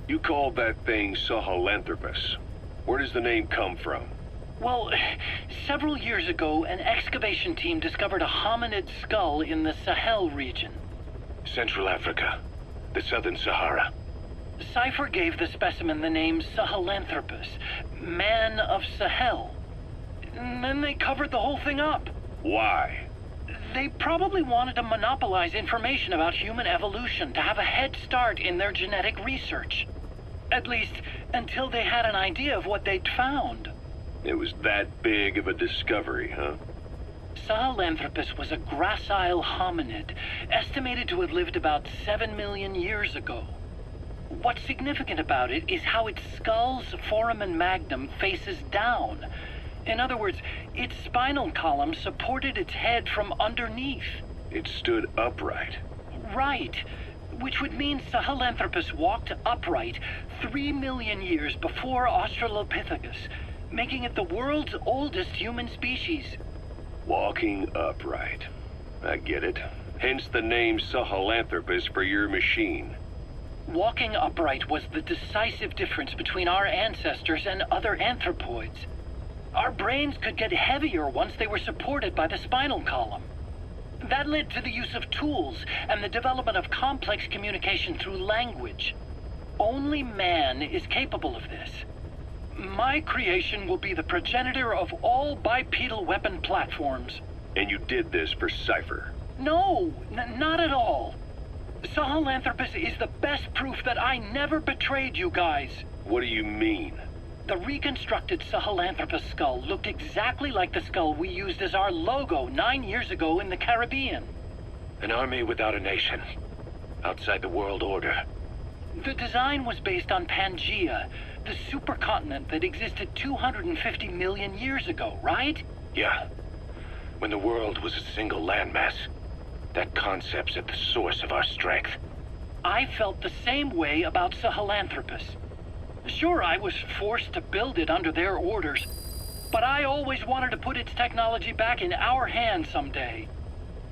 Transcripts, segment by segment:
You called that thing Sahelanthropus. Where does the name come from? Well, several years ago, an excavation team discovered a hominid skull in the Sahel region. Central Africa. The Southern Sahara. Cypher gave the specimen the name Sahelanthropus, man of Sahel. And then they covered the whole thing up. Why? They probably wanted to monopolize information about human evolution to have a head start in their genetic research. At least, until they had an idea of what they'd found. It was that big of a discovery, huh? Sahelanthropus was a gracile hominid, estimated to have lived about 7 million years ago. What's significant about it is how its skull's foramen magnum faces down. In other words, its spinal column supported its head from underneath. It stood upright. Right. Which would mean Sahelanthropus walked upright 3 million years before Australopithecus, making it the world's oldest human species. Walking upright. I get it. Hence the name Sahelanthropus for your machine. Walking upright was the decisive difference between our ancestors and other anthropoids. Our brains could get heavier once they were supported by the spinal column. That led to the use of tools and the development of complex communication through language. Only man is capable of this. My creation will be the progenitor of all bipedal weapon platforms. And you did this for Cypher? No, not at all. Sahelanthropus is the best proof that I never betrayed you guys. What do you mean? The reconstructed Sahelanthropus skull looked exactly like the skull we used as our logo 9 years ago in the Caribbean. An army without a nation. Outside the world order. The design was based on Pangaea, the supercontinent that existed 250 million years ago, right? Yeah. When the world was a single landmass. That concept's at the source of our strength. I felt the same way about Sahelanthropus. Sure, I was forced to build it under their orders, but I always wanted to put its technology back in our hands someday.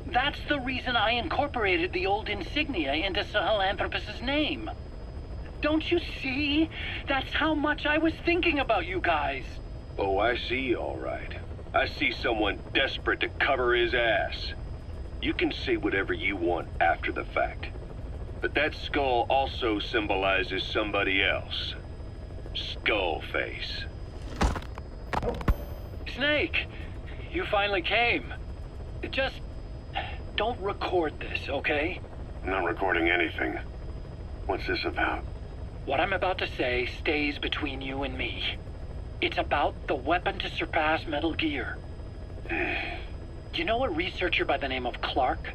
That's the reason I incorporated the old insignia into Sahelanthropus's name. Don't you see? That's how much I was thinking about you guys. Oh, I see, all right. I see someone desperate to cover his ass. You can say whatever you want after the fact. But that skull also symbolizes somebody else. Skullface. Snake, you finally came. Just don't record this, okay? I'm not recording anything. What's this about? What I'm about to say stays between you and me. It's about the weapon to surpass Metal Gear. Do you know a researcher by the name of Clark?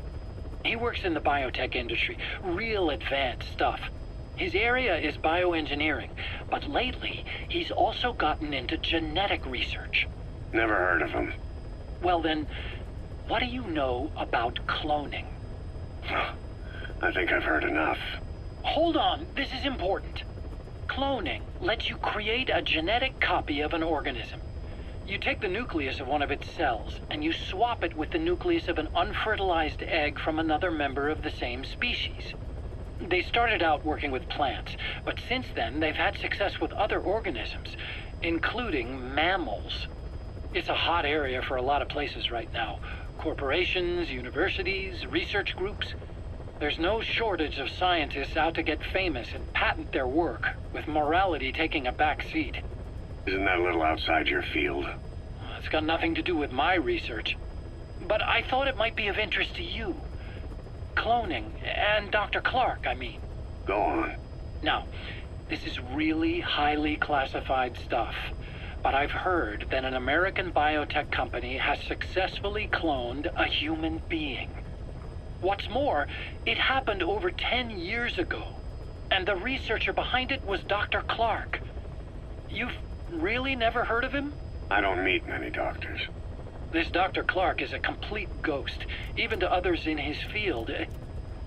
He works in the biotech industry, real advanced stuff. His area is bioengineering, but lately he's also gotten into genetic research. Never heard of him. Well then, what do you know about cloning? I think I've heard enough. Hold on, this is important. Cloning lets you create a genetic copy of an organism. You take the nucleus of one of its cells, and you swap it with the nucleus of an unfertilized egg from another member of the same species. They started out working with plants, but since then they've had success with other organisms, including mammals. It's a hot area for a lot of places right now. Corporations, universities, research groups. There's no shortage of scientists out to get famous and patent their work, with morality taking a back seat. Isn't that a little outside your field? It's got nothing to do with my research. But I thought it might be of interest to you. Cloning, and Dr. Clark, I mean. Go on. Now, this is really highly classified stuff, but I've heard that an American biotech company has successfully cloned a human being. What's more, it happened over 10 years ago, and the researcher behind it was Dr. Clark. You've really never heard of him? I don't meet many doctors. This Dr. Clark is a complete ghost, even to others in his field.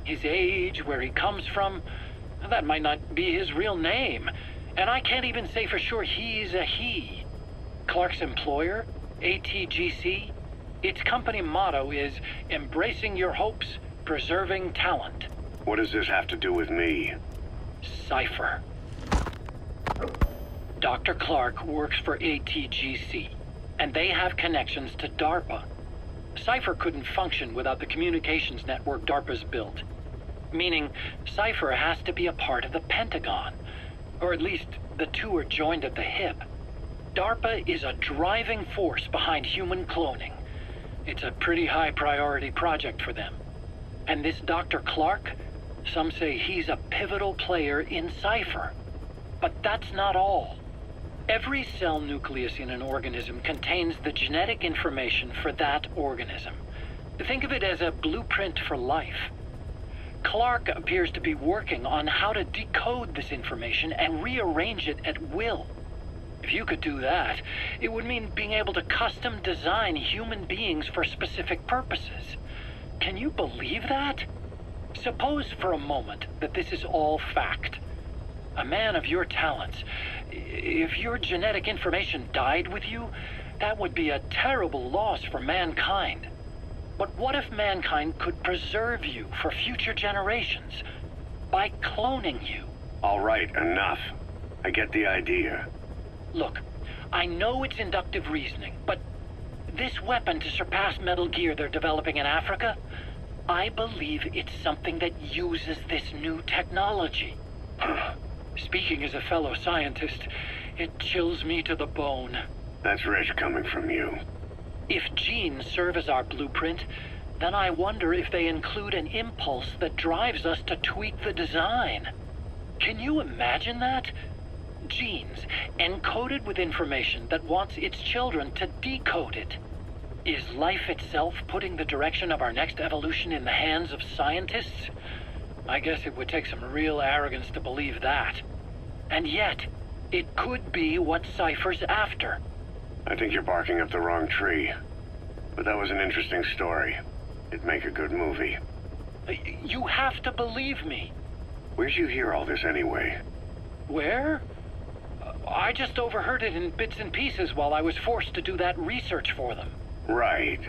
His age, where he comes from, that might not be his real name. And I can't even say for sure he's a he. Clark's employer, ATGC, its company motto is embracing your hopes, preserving talent. What does this have to do with me? Cypher. Dr. Clark works for ATGC, and they have connections to DARPA. Cypher couldn't function without the communications network DARPA's built. Meaning, Cypher has to be a part of the Pentagon. Or at least, the two are joined at the hip. DARPA is a driving force behind human cloning. It's a pretty high priority project for them. And this Dr. Clark, some say he's a pivotal player in Cypher. But that's not all. Every cell nucleus in an organism contains the genetic information for that organism. Think of it as a blueprint for life. Clark appears to be working on how to decode this information and rearrange it at will. If you could do that, it would mean being able to custom design human beings for specific purposes. Can you believe that? Suppose for a moment that this is all fact. A man of your talents, if your genetic information died with you, that would be a terrible loss for mankind. But what if mankind could preserve you for future generations by cloning you? All right, enough. I get the idea. Look, I know it's inductive reasoning, but this weapon to surpass Metal Gear they're developing in Africa, I believe it's something that uses this new technology. Speaking as a fellow scientist, it chills me to the bone. That's rich coming from you. If genes serve as our blueprint, then I wonder if they include an impulse that drives us to tweak the design. Can you imagine that? Genes, encoded with information that wants its children to decode it. Is life itself putting the direction of our next evolution in the hands of scientists? I guess it would take some real arrogance to believe that. And yet, it could be what Cypher's after. I think you're barking up the wrong tree. But that was an interesting story. It'd make a good movie. You have to believe me. Where'd you hear all this anyway? Where? I just overheard it in bits and pieces while I was forced to do that research for them. Right.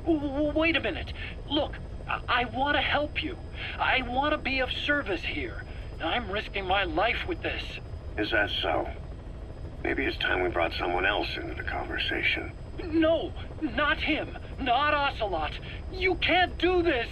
Wait a minute. Look, I want to help you. I want to be of service here. I'm risking my life with this. Is that so? Maybe it's time we brought someone else into the conversation. No, not him. Not Ocelot. You can't do this.